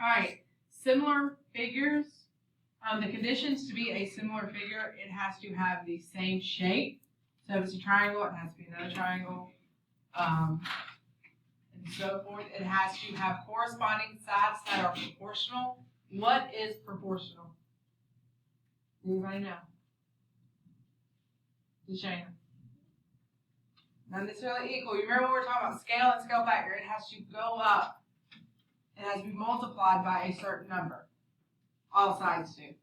Alright, similar figures. The conditions to be a similar figure, it has to have the same shape. So if it's a triangle, it has to be another triangle. And so forth. It has to have corresponding sides that are proportional. What is proportional? Anybody know? Deshana. Not necessarily equal. You remember when we were talking about scale and scale factor? It has to go up. It has to be multiplied by a certain number. All sides do,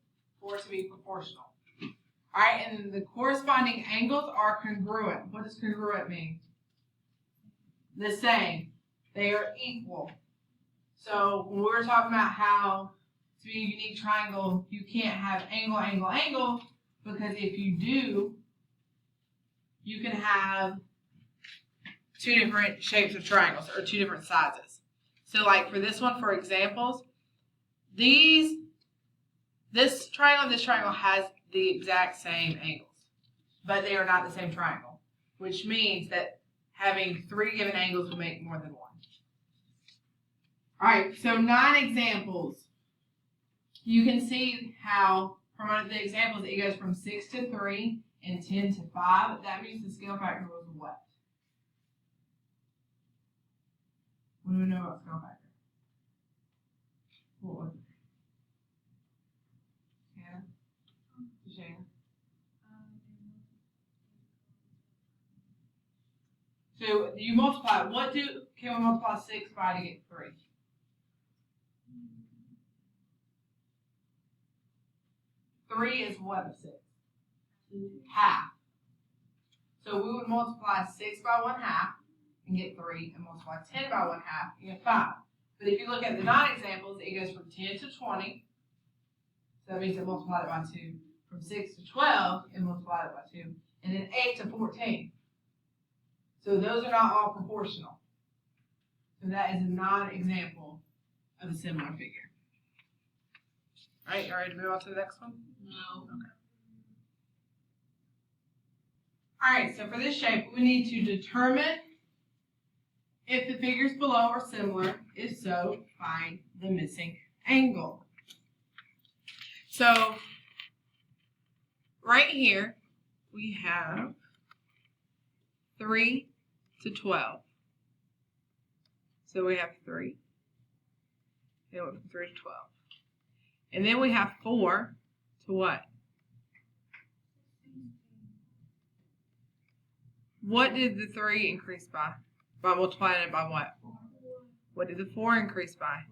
for it to be proportional. All right, and the corresponding angles are congruent. What does congruent mean? The same. They are equal. So when we were talking about how to be a unique triangle, you can't have angle, angle, angle, because if you do, you can have two different shapes of triangles or two different sizes. So like for this one, for examples, this triangle has the exact same angles, but they are not the same triangle, which means that having 3 given angles would make more than 1. All right, so 9 examples. You can see how from one of the examples it goes from 6 to 3 and 10 to 5. That means the scale factor was what? What do we know about scale factor? What was it? Shana? So you multiply. Can we multiply 6 by to get 3? Three is what of 6? Half. So we would multiply 6 by 1/2 and get 3, and multiply 10 by 1/2 and get 5. But if you look at the 9 examples, it goes from 10 to 20. So that means it multiplied it by 2. From 6 to 12, it multiplied it by 2. And then 8 to 14. So those are not all proportional. So that is a non-example of a similar figure. All right, you ready to move on to the next one? No. Okay. All right, so for this shape, we need to determine if the figures below are similar. If so, find the missing angle. So right here, we have 3 to 12. So we have 3. And it went from 3 to 12. And then we have 4 to what? What did the 3 increase by? By multiplying it by what? What did the 4 increase by?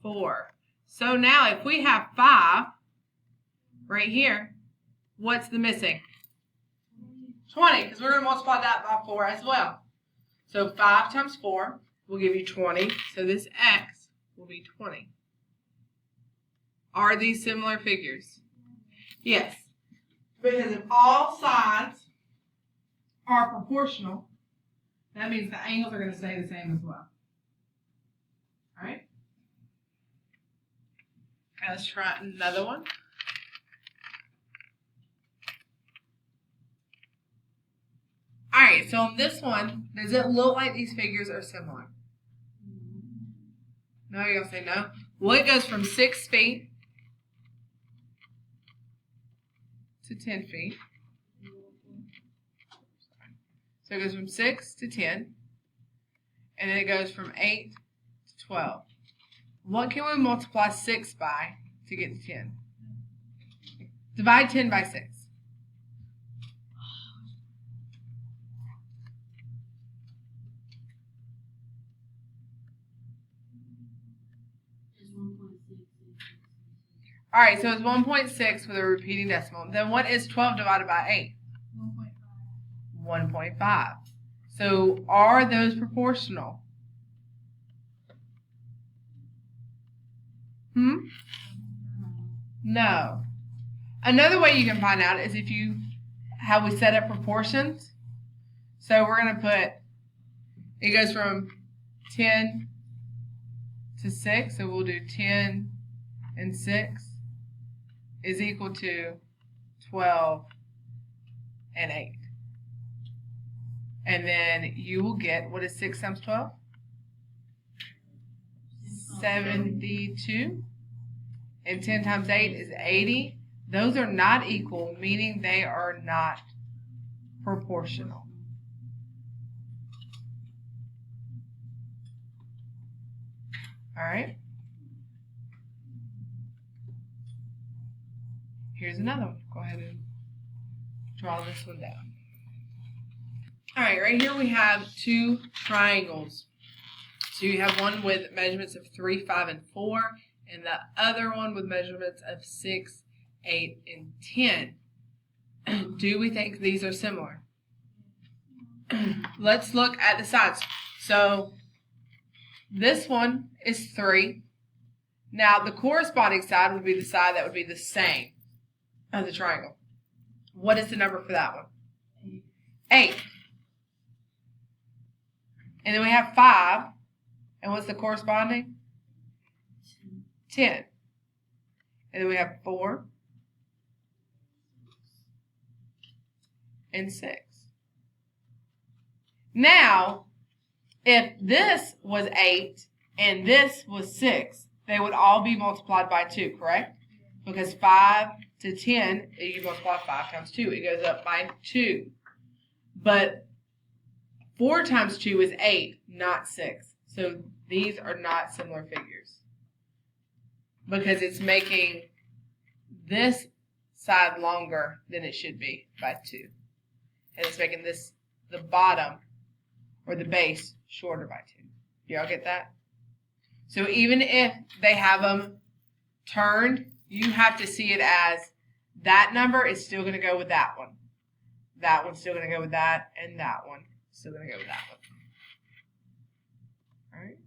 4. So now if we have 5 right here, what's the missing? 20, because we're going to multiply that by 4 as well. So 5 times 4 will give you 20. So this x will be 20. Are these similar figures? Yes. Because if all sides are proportional, that means the angles are going to stay the same as well. All right? Now let's try another one. All right, so on this one, does it look like these figures are similar? No, you're going to say no. Well, it goes from 6 feet to 10 feet. So it goes from 6 to 10. And then it goes from 8 to 12. What can we multiply 6 by to get to 10? Divide 10 by 6. All right, so it's 1.6 with a repeating decimal. Then what is 12 divided by 8? 1.5. So are those proportional? No. Another way you can find out is if you, how we set up proportions. So we're going to put, it goes from 10 to 6. So we'll do 10 and 6 is equal to 12 and 8. And then you will get, what is 6 times 12? 72. And 10 times 8 is 80. Those are not equal, meaning they are not proportional. All right. Here's another one. Go ahead and draw this one down. All right, right here we have two triangles. So you have one with measurements of 3, 5, and 4, and the other one with measurements of 6, 8, and 10. Do we think these are similar? Let's look at the sides. So this one is 3. Now the corresponding side would be the side that would be the same as the triangle. What is the number for that one? 8. And then we have 5. And what's the corresponding? 10. And then we have 4 and 6. Now, if this was 8 and this was 6, they would all be multiplied by 2, correct? Because 5 to 10, you multiply 5 times 2, it goes up by 2. But 4 times 2 is 8, not 6. So these are not similar figures. Because it's making this side longer than it should be by 2. And it's making this, the bottom, or the base, shorter by 2. Do y'all get that? So even if they have them turned, you have to see it as that number is still going to go with that one. That one's still going to go with that, and that one is still going to go with that one. All right.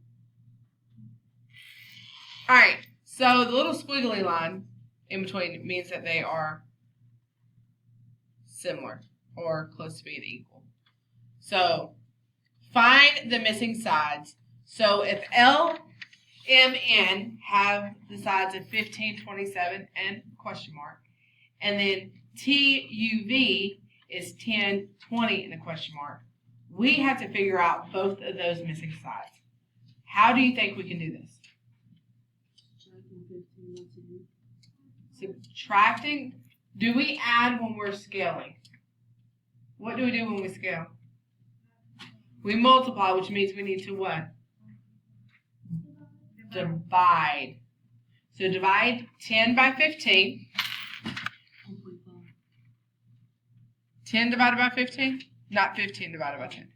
All right. So the little squiggly line in between means that they are similar or close to being equal. So find the missing sides. So if L, M, N have the sides of 15, 27, and question mark, and then T, U, V is 10, 20, and a question mark, we have to figure out both of those missing sides. How do you think we can do this? Subtracting. Do we add when we're scaling? What do we do when we scale? We multiply, which means we need to what? Divide. So divide 10 by 15. 10 divided by 15? Not 15 divided by 10.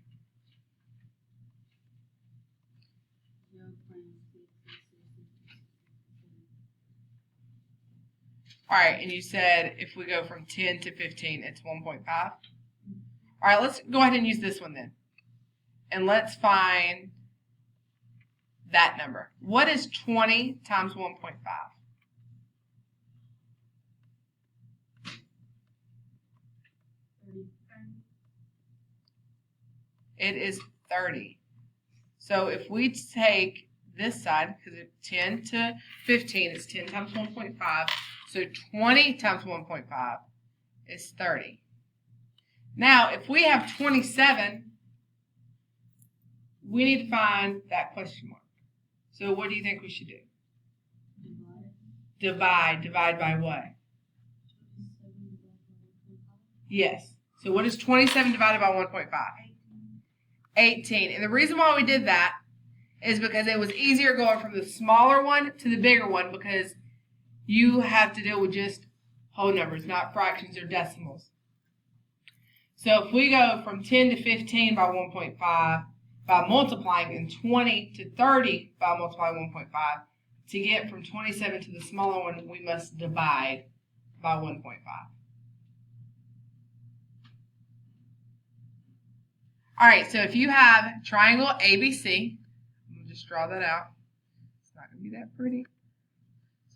All right, and you said if we go from 10 to 15, it's 1.5. All right, let's go ahead and use this one then. And let's find that number. What is 20 times 1.5? It is 30. So if we take this side, because it's 10 to 15, it's 10 times 1.5. So 20 times 1.5 is 30. Now, if we have 27, we need to find that question mark. So what do you think we should do? Divide. Divide by what? Yes. So what is 27 divided by 1.5? 18. And the reason why we did that is because it was easier going from the smaller one to the bigger one, because you have to deal with just whole numbers, not fractions or decimals. So if we go from 10 to 15 by 1.5 by multiplying, and 20 to 30 by multiplying 1.5, to get from 27 to the smaller one, we must divide by 1.5. All right, so if you have triangle ABC, I'm going to just draw that out. It's not going to be that pretty.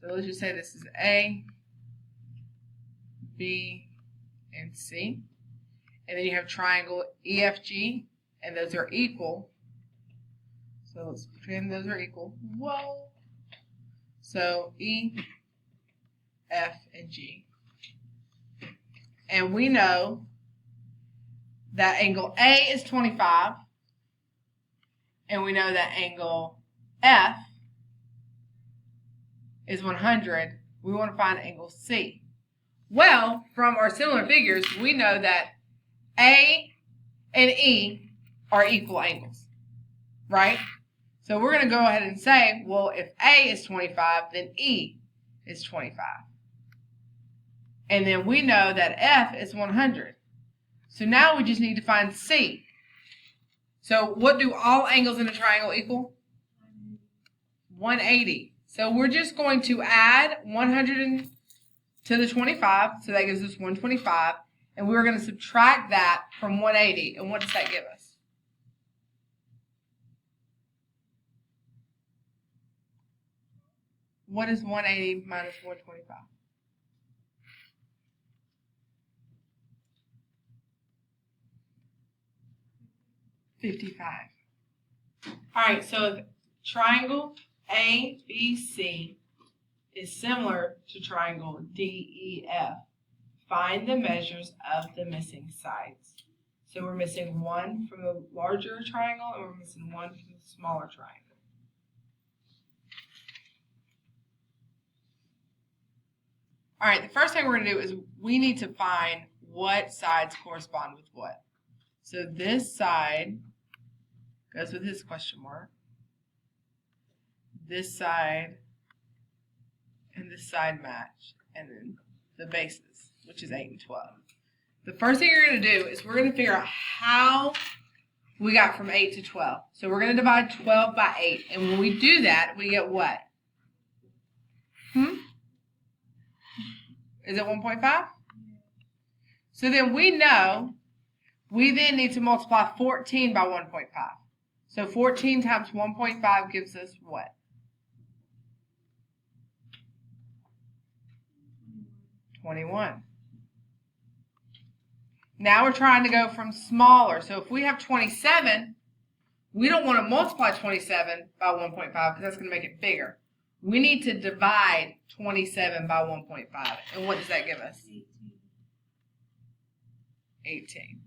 So let's just say this is A, B, and C. And then you have triangle EFG, and those are equal. So let's pretend those are equal. Whoa. So E, F, and G. And we know that angle A is 25, and we know that angle F is 100, we want to find angle C. Well, from our similar figures, we know that A and E are equal angles, right? So we're going to go ahead and say, well, if A is 25, then E is 25. And then we know that F is 100. So now we just need to find C. So what do all angles in a triangle equal? 180. So we're just going to add 100 to the 25, so that gives us 125, and we're going to subtract that from 180, and what does that give us? What is 180 minus 125? 55. All right, so if triangle ABC is similar to triangle DEF, find the measures of the missing sides. So we're missing one from the larger triangle and we're missing one from the smaller triangle. All right, the first thing we're going to do is we need to find what sides correspond with what. So this side goes with this question mark. This side and this side match, and then the bases, which is 8 and 12. The first thing you're going to do is we're going to figure out how we got from 8 to 12. So we're going to divide 12 by 8, and when we do that, we get what? Is it 1.5? So then we know we then need to multiply 14 by 1.5. So 14 times 1.5 gives us what? 21. Now we're trying to go from smaller. So if we have 27, we don't want to multiply 27 by 1.5 because that's going to make it bigger. We need to divide 27 by 1.5. And what does that give us? 18.